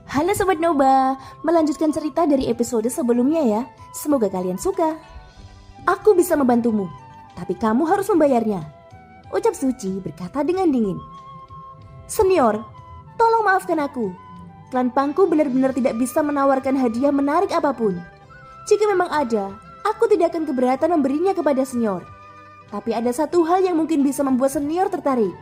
Halo Sobat Noba, melanjutkan cerita dari episode sebelumnya ya. Semoga kalian suka. Aku bisa membantumu, tapi kamu harus membayarnya, ucap Suci berkata dengan dingin. Senior, tolong maafkan aku. Klan Pangku benar-benar tidak bisa menawarkan hadiah menarik apapun. Jika memang ada, aku tidak akan keberatan memberinya kepada senior. Tapi ada satu hal yang mungkin bisa membuat senior tertarik.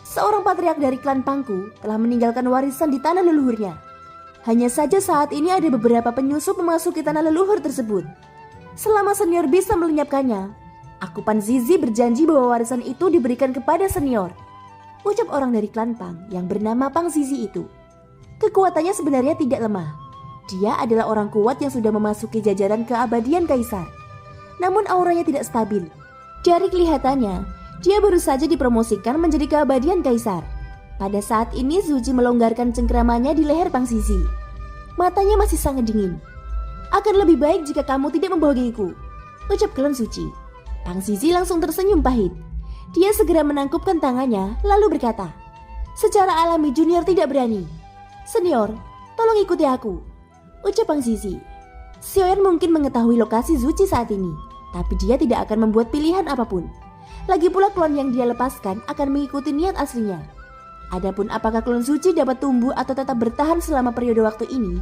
Seorang patriark dari klan Pangku telah meninggalkan warisan di tanah leluhurnya. Hanya saja saat ini ada beberapa penyusup memasuki tanah leluhur tersebut. Selama senior bisa melenyapkannya, aku Pan Zizi berjanji bahwa warisan itu diberikan kepada senior, ucap orang dari klan Pang yang bernama Pang Zizi itu. Kekuatannya sebenarnya tidak lemah. Dia adalah orang kuat yang sudah memasuki jajaran keabadian kaisar. Namun auranya tidak stabil. Dari kelihatannya, dia baru saja dipromosikan menjadi keabadian kaisar. Pada saat ini Suci melonggarkan cengkeramannya di leher Pang Zizi. Matanya masih sangat dingin. Akan lebih baik jika kamu tidak membohongiku, ucap Klon Suci. Pang Zizi langsung tersenyum pahit. Dia segera menangkupkan tangannya lalu berkata, secara alami junior tidak berani. Senior, tolong ikuti aku, ucap Pang Zizi. Xiaoyan mungkin mengetahui lokasi Suci saat ini, tapi dia tidak akan membuat pilihan apapun. Lagi pula klon yang dia lepaskan akan mengikuti niat aslinya. Adapun apakah klon Suci dapat tumbuh atau tetap bertahan selama periode waktu ini,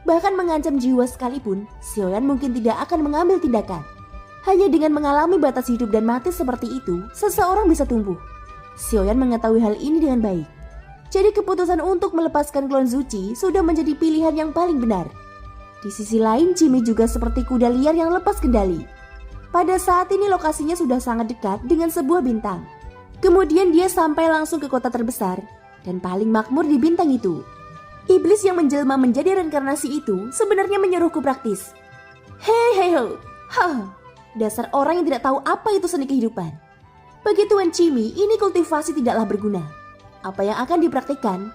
bahkan mengancam jiwa sekalipun, Xiaoyan mungkin tidak akan mengambil tindakan. Hanya dengan mengalami batas hidup dan mati seperti itu, seseorang bisa tumbuh. Xiaoyan mengetahui hal ini dengan baik. Jadi keputusan untuk melepaskan klon Suci sudah menjadi pilihan yang paling benar. Di sisi lain, Jimmy juga seperti kuda liar yang lepas kendali. Pada saat ini lokasinya sudah sangat dekat dengan sebuah bintang. Kemudian dia sampai langsung ke kota terbesar dan paling makmur di bintang itu. Iblis yang menjelma menjadi reinkarnasi itu sebenarnya menyuruhku praktis. Hei, dasar orang yang tidak tahu apa itu seni kehidupan. Bagi Tuan Jimmy, ini kultivasi tidaklah berguna. Apa yang akan dipraktikkan?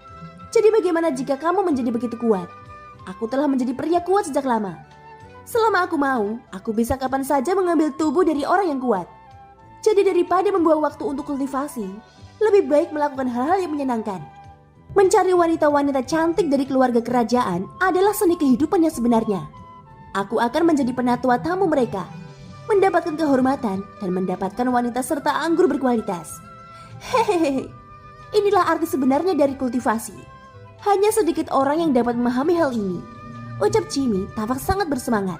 Jadi bagaimana jika kamu menjadi begitu kuat? Aku telah menjadi pria kuat sejak lama. Selama aku mau, aku bisa kapan saja mengambil tubuh dari orang yang kuat. Jadi daripada membuang waktu untuk kultivasi, lebih baik melakukan hal-hal yang menyenangkan. Mencari wanita-wanita cantik dari keluarga kerajaan adalah seni kehidupan yang sebenarnya. Aku akan menjadi penatua tamu mereka, mendapatkan kehormatan dan mendapatkan wanita serta anggur berkualitas. Hehehe, inilah arti sebenarnya dari kultivasi. Hanya sedikit orang yang dapat memahami hal ini, ucap Jimmy tampak sangat bersemangat.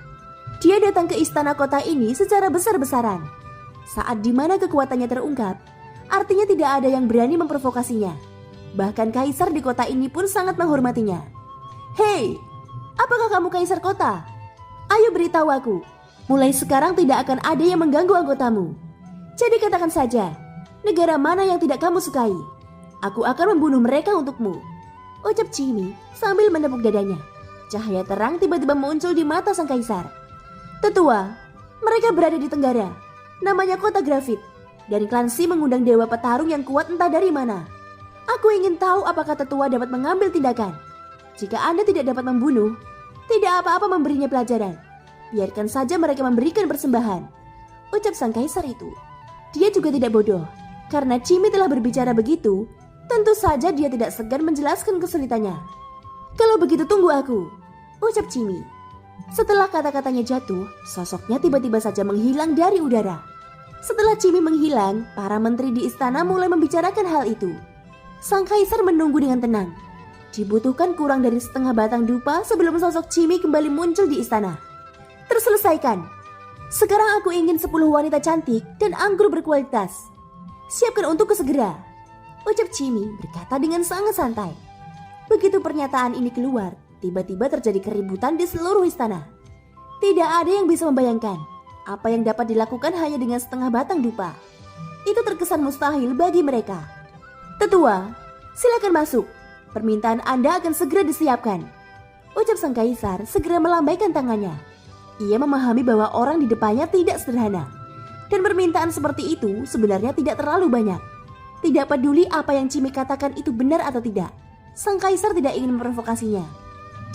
Dia datang ke istana kota ini secara besar-besaran. Saat dimana kekuatannya terungkap, artinya tidak ada yang berani memprovokasinya. Bahkan kaisar di kota ini pun sangat menghormatinya. Hei, apakah kamu kaisar kota? Ayo beritahu aku. Mulai sekarang tidak akan ada yang mengganggu anggotamu. Jadi katakan saja, negara mana yang tidak kamu sukai? Aku akan membunuh mereka untukmu, ucap Jimmy sambil menepuk dadanya. Cahaya terang tiba-tiba muncul di mata sang kaisar. Tetua, mereka berada di Tenggara. Namanya kota Grafit. Dan klan Si mengundang dewa petarung yang kuat entah dari mana. Aku ingin tahu apakah tetua dapat mengambil tindakan. Jika Anda tidak dapat membunuh, tidak apa-apa memberinya pelajaran. Biarkan saja mereka memberikan persembahan, ucap sang kaisar itu. Dia juga tidak bodoh. Karena Jimmy telah berbicara begitu, tentu saja dia tidak segan menjelaskan kesulitannya. Kalau begitu tunggu aku, ucap Jimmy. Setelah kata-katanya jatuh, sosoknya tiba-tiba saja menghilang dari udara. Setelah Jimmy menghilang, para menteri di istana mulai membicarakan hal itu. Sang kaisar menunggu dengan tenang. Dibutuhkan kurang dari setengah batang dupa sebelum sosok Jimmy kembali muncul di istana. Terselesaikan. Sekarang aku ingin 10 wanita cantik dan anggur berkualitas. Siapkan untukku segera, ucap Jimmy berkata dengan sangat santai. Begitu pernyataan ini keluar, tiba-tiba terjadi keributan di seluruh istana. Tidak ada yang bisa membayangkan apa yang dapat dilakukan hanya dengan setengah batang dupa. Itu terkesan mustahil bagi mereka. Tetua, silakan masuk. Permintaan Anda akan segera disiapkan, ucap sang kaisar segera melambaikan tangannya. Ia memahami bahwa orang di depannya tidak sederhana. Dan permintaan seperti itu sebenarnya tidak terlalu banyak. Tidak peduli apa yang Jimmy katakan itu benar atau tidak, sang kaisar tidak ingin memprovokasinya.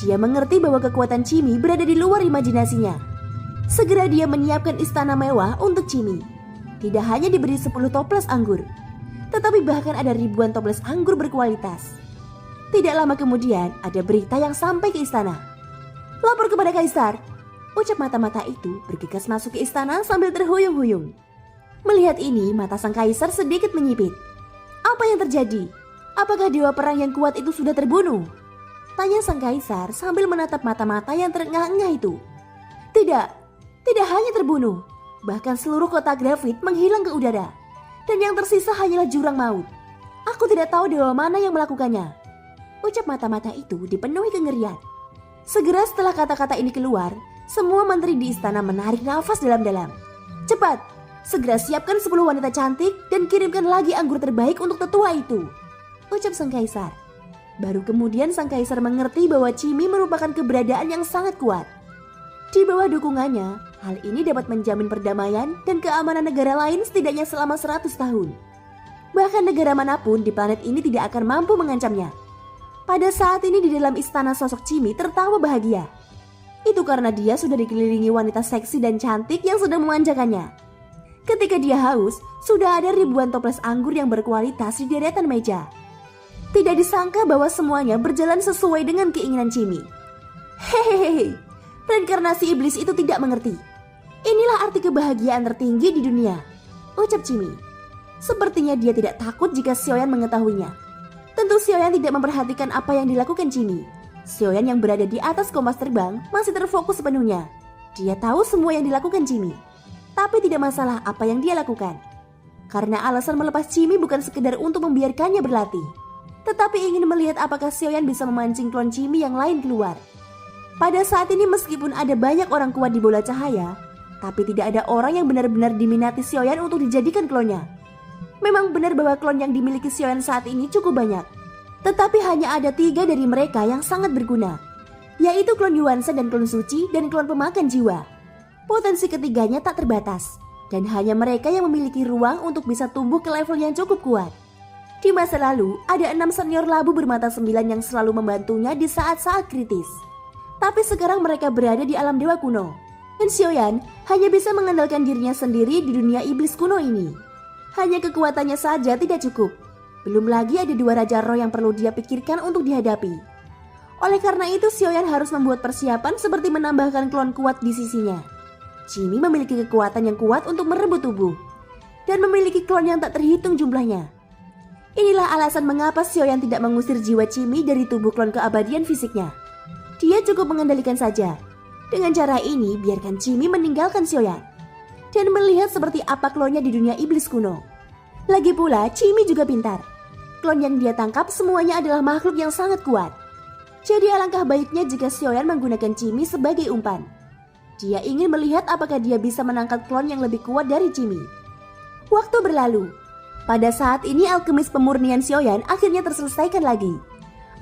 Dia mengerti bahwa kekuatan Jimmy berada di luar imajinasinya. Segera dia menyiapkan istana mewah untuk Jimmy. Tidak hanya diberi 10 toples anggur, tetapi bahkan ada ribuan toples anggur berkualitas. Tidak lama kemudian ada berita yang sampai ke istana. "Lapor kepada kaisar," ucap mata-mata itu bergegas masuk ke istana sambil terhuyung-huyung. Melihat ini, mata sang kaisar sedikit menyipit. "Apa yang terjadi? Apakah dewa perang yang kuat itu sudah terbunuh?" tanya sang kaisar sambil menatap mata-mata yang terengah-engah itu. Tidak hanya terbunuh, bahkan seluruh kota Grafit menghilang ke udara. Dan yang tersisa hanyalah jurang maut. Aku tidak tahu dewa mana yang melakukannya, ucap mata-mata itu dipenuhi kengerian. Segera setelah kata-kata ini keluar, semua menteri di istana menarik nafas dalam-dalam. "Cepat, segera siapkan 10 wanita cantik dan kirimkan lagi anggur terbaik untuk tetua itu," ucap sang kaisar. Baru kemudian sang kaisar mengerti bahwa Cimi merupakan keberadaan yang sangat kuat. Di bawah dukungannya, hal ini dapat menjamin perdamaian dan keamanan negara lain setidaknya selama 100 tahun. Bahkan negara manapun di planet ini tidak akan mampu mengancamnya. Pada saat ini di dalam istana sosok Cimi tertawa bahagia. Itu karena dia sudah dikelilingi wanita seksi dan cantik yang sedang memanjakannya. Ketika dia haus, sudah ada ribuan toples anggur yang berkualitas di deretan meja. Tidak disangka bahwa semuanya berjalan sesuai dengan keinginan Cimi. Hehehe, reinkarnasi iblis itu tidak mengerti. Inilah arti kebahagiaan tertinggi di dunia, ucap Cimi. Sepertinya dia tidak takut jika Xiaoyan mengetahuinya. Tentu Xiaoyan tidak memperhatikan apa yang dilakukan Cimi. Xiaoyan yang berada di atas kompas terbang masih terfokus sepenuhnya. Dia tahu semua yang dilakukan Cimi, tapi tidak masalah apa yang dia lakukan. Karena alasan melepas Cimi bukan sekedar untuk membiarkannya berlatih, tetapi ingin melihat apakah Xiaoyan bisa memancing klon Cimi yang lain keluar. Pada saat ini meskipun ada banyak orang kuat di bola cahaya, tapi tidak ada orang yang benar-benar diminati Xiaoyan untuk dijadikan klonnya. Memang benar bahwa klon yang dimiliki Xiaoyan saat ini cukup banyak, tetapi hanya ada 3 dari mereka yang sangat berguna, yaitu klon Yuanse dan klon Suci dan klon pemakan jiwa. Potensi ketiganya tak terbatas, dan hanya mereka yang memiliki ruang untuk bisa tumbuh ke level yang cukup kuat. Di masa lalu, ada 6 senior labu bermata 9 yang selalu membantunya di saat-saat kritis. Tapi sekarang mereka berada di alam dewa kuno, dan Xiaoyan hanya bisa mengandalkan dirinya sendiri di dunia iblis kuno ini. Hanya kekuatannya saja tidak cukup. Belum lagi ada 2 raja roh yang perlu dia pikirkan untuk dihadapi. Oleh karena itu Xiaoyan harus membuat persiapan seperti menambahkan klon kuat di sisinya. Cimi memiliki kekuatan yang kuat untuk merebut tubuh, dan memiliki klon yang tak terhitung jumlahnya. Inilah alasan mengapa Xiaoyan tidak mengusir jiwa Cimi dari tubuh klon keabadian fisiknya. Dia cukup mengendalikan saja. Dengan cara ini biarkan Cimi meninggalkan Xiaoyan dan melihat seperti apa klonnya di dunia iblis kuno. Lagi pula, Cimi juga pintar. Klon yang dia tangkap semuanya adalah makhluk yang sangat kuat. Jadi alangkah baiknya jika Xiaoyan menggunakan Cimi sebagai umpan. Dia ingin melihat apakah dia bisa menangkap klon yang lebih kuat dari Cimi. Waktu berlalu. Pada saat ini alkemis pemurnian Xiaoyan akhirnya terselesaikan lagi.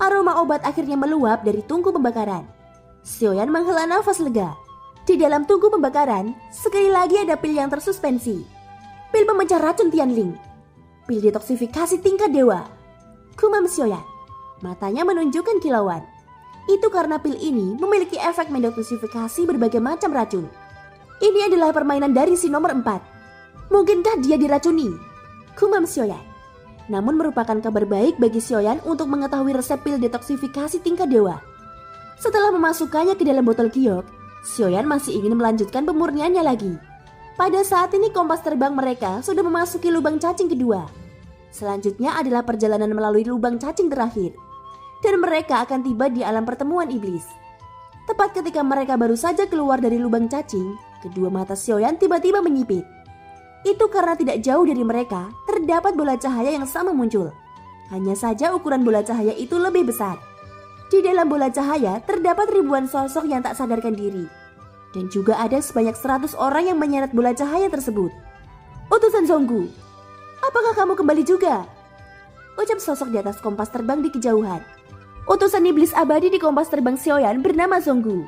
Aroma obat akhirnya meluap dari tungku pembakaran. Xiaoyan menghela nafas lega. Di dalam tungku pembakaran, sekali lagi ada pil yang tersuspensi. Pil pemecah racun Tianling. Pil detoksifikasi tingkat dewa. Gumam Xiaoyan. Matanya menunjukkan kilauan. Itu karena pil ini memiliki efek mendetoksifikasi berbagai macam racun. Ini adalah permainan dari si nomor 4. Mungkinkah dia diracuni? Gumam Xiaoyan. Namun merupakan kabar baik bagi Xiaoyan untuk mengetahui resep pil detoksifikasi tingkat dewa. Setelah memasukkannya ke dalam botol giok, Xiaoyan masih ingin melanjutkan pemurniannya lagi. Pada saat ini kompas terbang mereka sudah memasuki lubang cacing kedua. Selanjutnya adalah perjalanan melalui lubang cacing terakhir. Dan mereka akan tiba di alam pertemuan iblis. Tepat ketika mereka baru saja keluar dari lubang cacing, kedua mata Xiaoyan tiba-tiba menyipit. Itu karena tidak jauh dari mereka terdapat bola cahaya yang sama muncul. Hanya saja ukuran bola cahaya itu lebih besar. Di dalam bola cahaya terdapat ribuan sosok yang tak sadarkan diri. Dan juga ada sebanyak 100 orang yang menyeret bola cahaya tersebut. "Utusan Zonggu, apakah kamu kembali juga?" ucap sosok di atas kompas terbang di kejauhan. Utusan iblis abadi di kompas terbang Xiaoyan bernama Zonggu.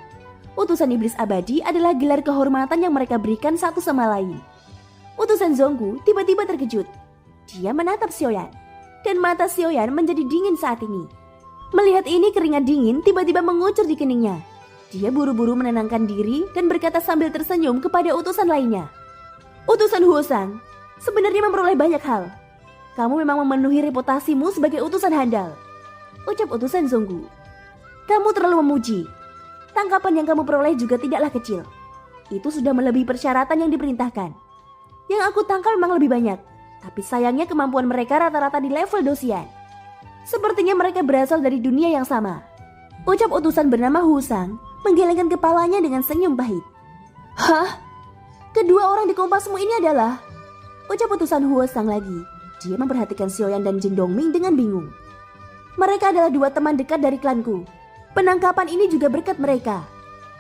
Utusan iblis abadi adalah gelar kehormatan yang mereka berikan satu sama lain. Utusan Zonggu tiba-tiba terkejut. Dia menatap Xiaoyan, dan mata Xiaoyan menjadi dingin saat ini. Melihat ini keringat dingin tiba-tiba mengucur di keningnya. Dia buru-buru menenangkan diri dan berkata sambil tersenyum kepada utusan lainnya. "Utusan Huosang, sebenarnya memperoleh banyak hal. Kamu memang memenuhi reputasimu sebagai utusan handal. ucap utusan Zonggu. Kamu terlalu memuji. Tangkapan yang kamu peroleh juga tidaklah kecil. Itu sudah melebihi persyaratan yang diperintahkan. Yang aku tangkap memang lebih banyak, tapi sayangnya kemampuan mereka rata-rata di level dosian. Sepertinya mereka berasal dari dunia yang sama. Ucap utusan bernama Husang menggelengkan kepalanya dengan senyum pahit. Hah? Kedua orang di kompasmu ini adalah... Ucap utusan Husang lagi. Dia memperhatikan Xiaoyan dan Jin Dongming dengan bingung. Mereka adalah dua teman dekat dari klanku. Penangkapan ini juga berkat mereka.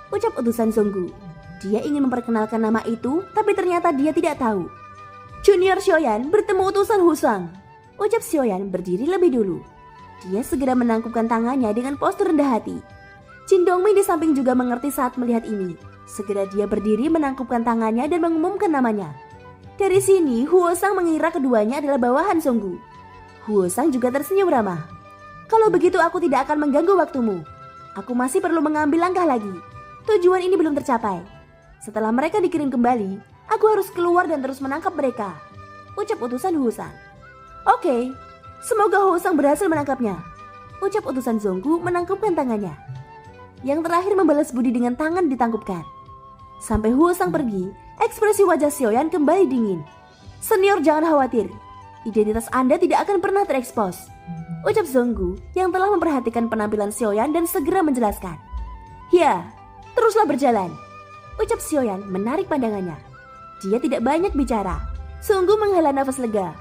Ucap utusan Zonggu. Dia ingin memperkenalkan nama itu, tapi ternyata dia tidak tahu. Junior Xiaoyan bertemu utusan Husang. Ucap Xiaoyan berdiri lebih dulu. Dia segera menangkupkan tangannya dengan postur rendah hati. Jin Dongming di samping juga mengerti saat melihat ini. Segera dia berdiri menangkupkan tangannya dan mengumumkan namanya. Dari sini, Huosang mengira keduanya adalah bawahan Zonggu. Huosang juga tersenyum ramah. Kalau begitu aku tidak akan mengganggu waktumu. Aku masih perlu mengambil langkah lagi. Tujuan ini belum tercapai. Setelah mereka dikirim kembali, aku harus keluar dan terus menangkap mereka. Ucap utusan Huosang. Oke, semoga Huosang berhasil menangkapnya. Ucap utusan Zonggu menangkupkan tangannya. Yang terakhir membalas budi dengan tangan ditangkupkan. Sampai Huosang pergi, ekspresi wajah Xiaoyan kembali dingin. Senior jangan khawatir, identitas Anda tidak akan pernah terekspos. Ucap Zonggu yang telah memperhatikan penampilan Xiaoyan dan segera menjelaskan. Ya, teruslah berjalan. Ucap Xiaoyan menarik pandangannya. Dia tidak banyak bicara. Sungguh menghela nafas lega.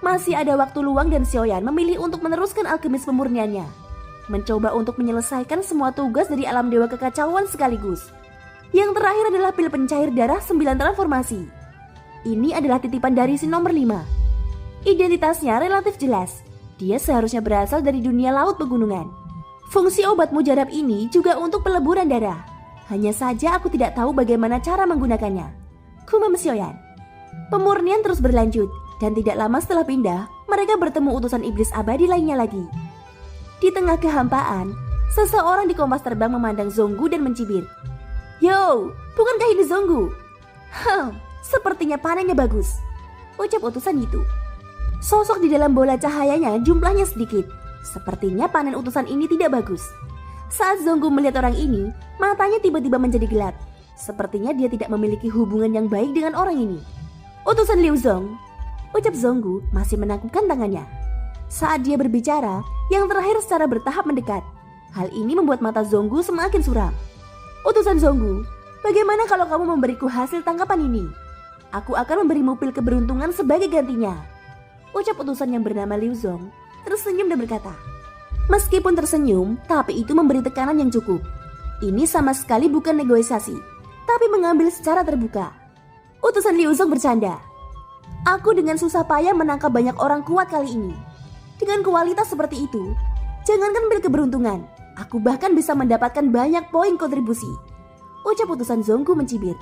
Masih ada waktu luang dan Xiaoyan memilih untuk meneruskan alkemis pemurniannya. Mencoba untuk menyelesaikan semua tugas dari alam dewa kekacauan sekaligus. Yang terakhir adalah pil pencair darah 9 transformasi. Ini adalah titipan dari si nomor 5. Identitasnya relatif jelas. Dia seharusnya berasal dari dunia laut pegunungan. Fungsi obat mujarab ini juga untuk peleburan darah. Hanya saja aku tidak tahu bagaimana cara menggunakannya. Kumam Xiaoyan. Pemurnian terus berlanjut. Dan tidak lama setelah pindah, mereka bertemu utusan iblis abadi lainnya lagi. Di tengah kehampaan, seseorang di kompas terbang memandang Zonggu dan mencibir. Yo, bukankah ini Zonggu? Sepertinya panennya bagus. Ucap utusan itu. Sosok di dalam bola cahayanya jumlahnya sedikit. Sepertinya panen utusan ini tidak bagus. Saat Zonggu melihat orang ini, matanya tiba-tiba menjadi gelap. Sepertinya dia tidak memiliki hubungan yang baik dengan orang ini. Utusan Liu Zong. Ucap Zonggu masih menangkupkan tangannya. Saat dia berbicara, yang terakhir secara bertahap mendekat. Hal ini membuat mata Zonggu semakin suram. Utusan Zonggu, bagaimana kalau kamu memberiku hasil tangkapan ini? Aku akan memberimu pil keberuntungan sebagai gantinya. Ucap utusan yang bernama Liu Zong tersenyum dan berkata. Meskipun tersenyum, tapi itu memberi tekanan yang cukup. Ini sama sekali bukan negosiasi, tapi mengambil secara terbuka. Utusan Liu Zong bercanda. Aku dengan susah payah menangkap banyak orang kuat kali ini. Dengan kualitas seperti itu, jangankan pil keberuntungan, aku bahkan bisa mendapatkan banyak poin kontribusi. Ucap utusan Zonggu mencibir.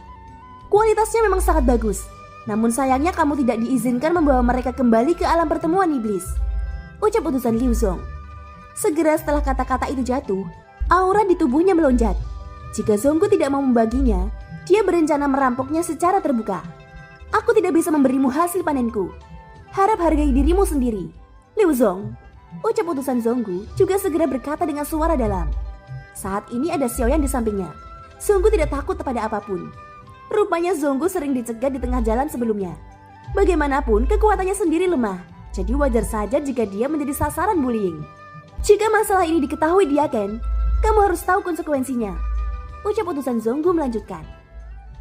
Kualitasnya memang sangat bagus, namun sayangnya kamu tidak diizinkan membawa mereka kembali ke alam pertemuan iblis. Ucap utusan Liu Zong. Segera setelah kata-kata itu jatuh, aura di tubuhnya melonjak. Jika Zonggu tidak mau membaginya, dia berencana merampoknya secara terbuka. Aku tidak bisa memberimu hasil panenku. Harap hargai dirimu sendiri. Liu Zong. Ucap utusan Zonggu juga segera berkata dengan suara dalam. Saat ini ada Xiaoyan di sampingnya. Zonggu tidak takut kepada apapun. Rupanya Zonggu sering dicegat di tengah jalan sebelumnya. Bagaimanapun kekuatannya sendiri lemah. Jadi wajar saja jika dia menjadi sasaran bullying. Jika masalah ini diketahui Diaken, kamu harus tahu konsekuensinya. Ucap utusan Zonggu melanjutkan.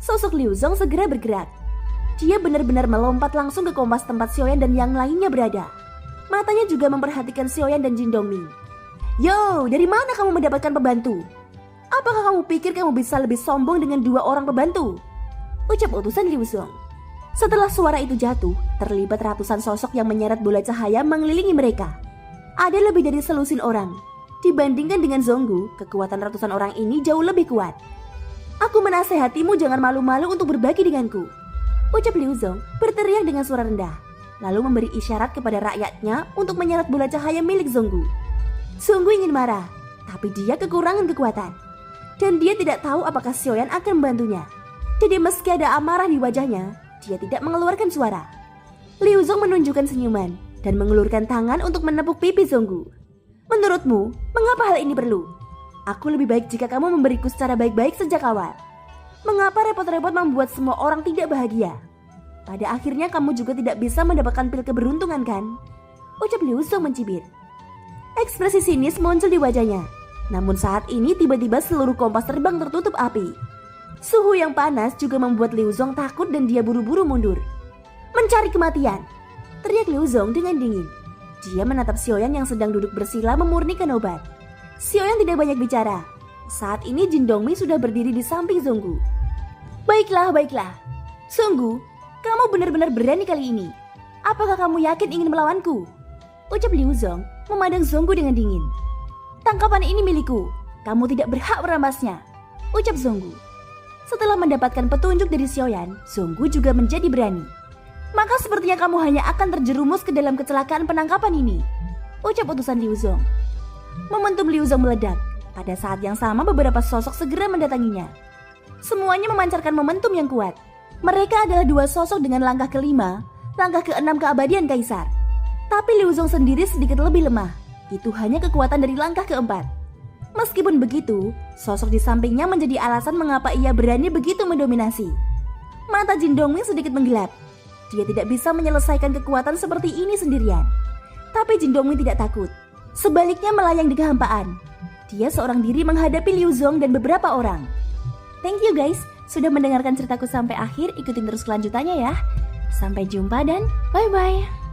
Sosok Liu Zong segera bergerak. Dia benar-benar melompat langsung ke kompas tempat Xiaoyan dan yang lainnya berada. Matanya juga memperhatikan Xiaoyan dan Jin Dongming. Yo, dari mana kamu mendapatkan pembantu? Apakah kamu pikir kamu bisa lebih sombong dengan 2 orang pembantu? Ucap utusan Liu Zong. Setelah suara itu jatuh, terlibat ratusan sosok yang menyeret bola cahaya mengelilingi mereka. Ada lebih dari selusin orang. Dibandingkan dengan Zonggu, kekuatan ratusan orang ini jauh lebih kuat. Aku menasehatimu jangan malu-malu untuk berbagi denganku. Ucap Liu Zong berteriak dengan suara rendah, lalu memberi isyarat kepada rakyatnya untuk menyeret bola cahaya milik Zonggu. Zonggu ingin marah, tapi dia kekurangan kekuatan. Dan dia tidak tahu apakah Xiaoyan akan membantunya. Jadi meski ada amarah di wajahnya, dia tidak mengeluarkan suara. Liu Zong menunjukkan senyuman dan mengelurkan tangan untuk menepuk pipi Zonggu. Menurutmu, mengapa hal ini perlu? Aku lebih baik jika kamu memberiku secara baik-baik sejak awal. Mengapa repot-repot membuat semua orang tidak bahagia? Pada akhirnya kamu juga tidak bisa mendapatkan pil keberuntungan kan? Ucap Liu Zong mencibir. Ekspresi sinis muncul di wajahnya. Namun saat ini tiba-tiba seluruh kompas terbang tertutup api. Suhu yang panas juga membuat Liu Zong takut dan dia buru-buru mundur. Mencari kematian, teriak Liu Zong dengan dingin. Dia menatap Xiaoyan yang sedang duduk bersila memurnikan obat. Xiaoyan tidak banyak bicara. Saat ini Jin Dongmi sudah berdiri di samping Zonggu. Baiklah. Zonggu, kamu benar-benar berani kali ini. Apakah kamu yakin ingin melawanku? Ucap Liu Zong memandang Zonggu dengan dingin. Tangkapan ini milikku. Kamu tidak berhak merambasnya. Ucap Zonggu. Setelah mendapatkan petunjuk dari Xiaoyan, Zonggu juga menjadi berani. Maka sepertinya kamu hanya akan terjerumus ke dalam kecelakaan penangkapan ini. Ucap utusan Liu Zong. Momentum Liu Zong meledak. Pada saat yang sama beberapa sosok segera mendatanginya. Semuanya memancarkan momentum yang kuat. Mereka adalah dua sosok dengan langkah kelima, langkah keenam keabadian Kaisar. Tapi Liu Zong sendiri sedikit lebih lemah. Itu hanya kekuatan dari langkah keempat. Meskipun begitu, sosok di sampingnya menjadi alasan mengapa ia berani begitu mendominasi. Mata Jin Dongmi sedikit menggelap. Dia tidak bisa menyelesaikan kekuatan seperti ini sendirian. Tapi Jin Dongmi tidak takut. Sebaliknya melayang di kehampaan. Dia seorang diri menghadapi Liu Zong dan beberapa orang. Thank you guys, sudah mendengarkan ceritaku sampai akhir. Ikutin terus kelanjutannya ya. Sampai jumpa dan bye-bye.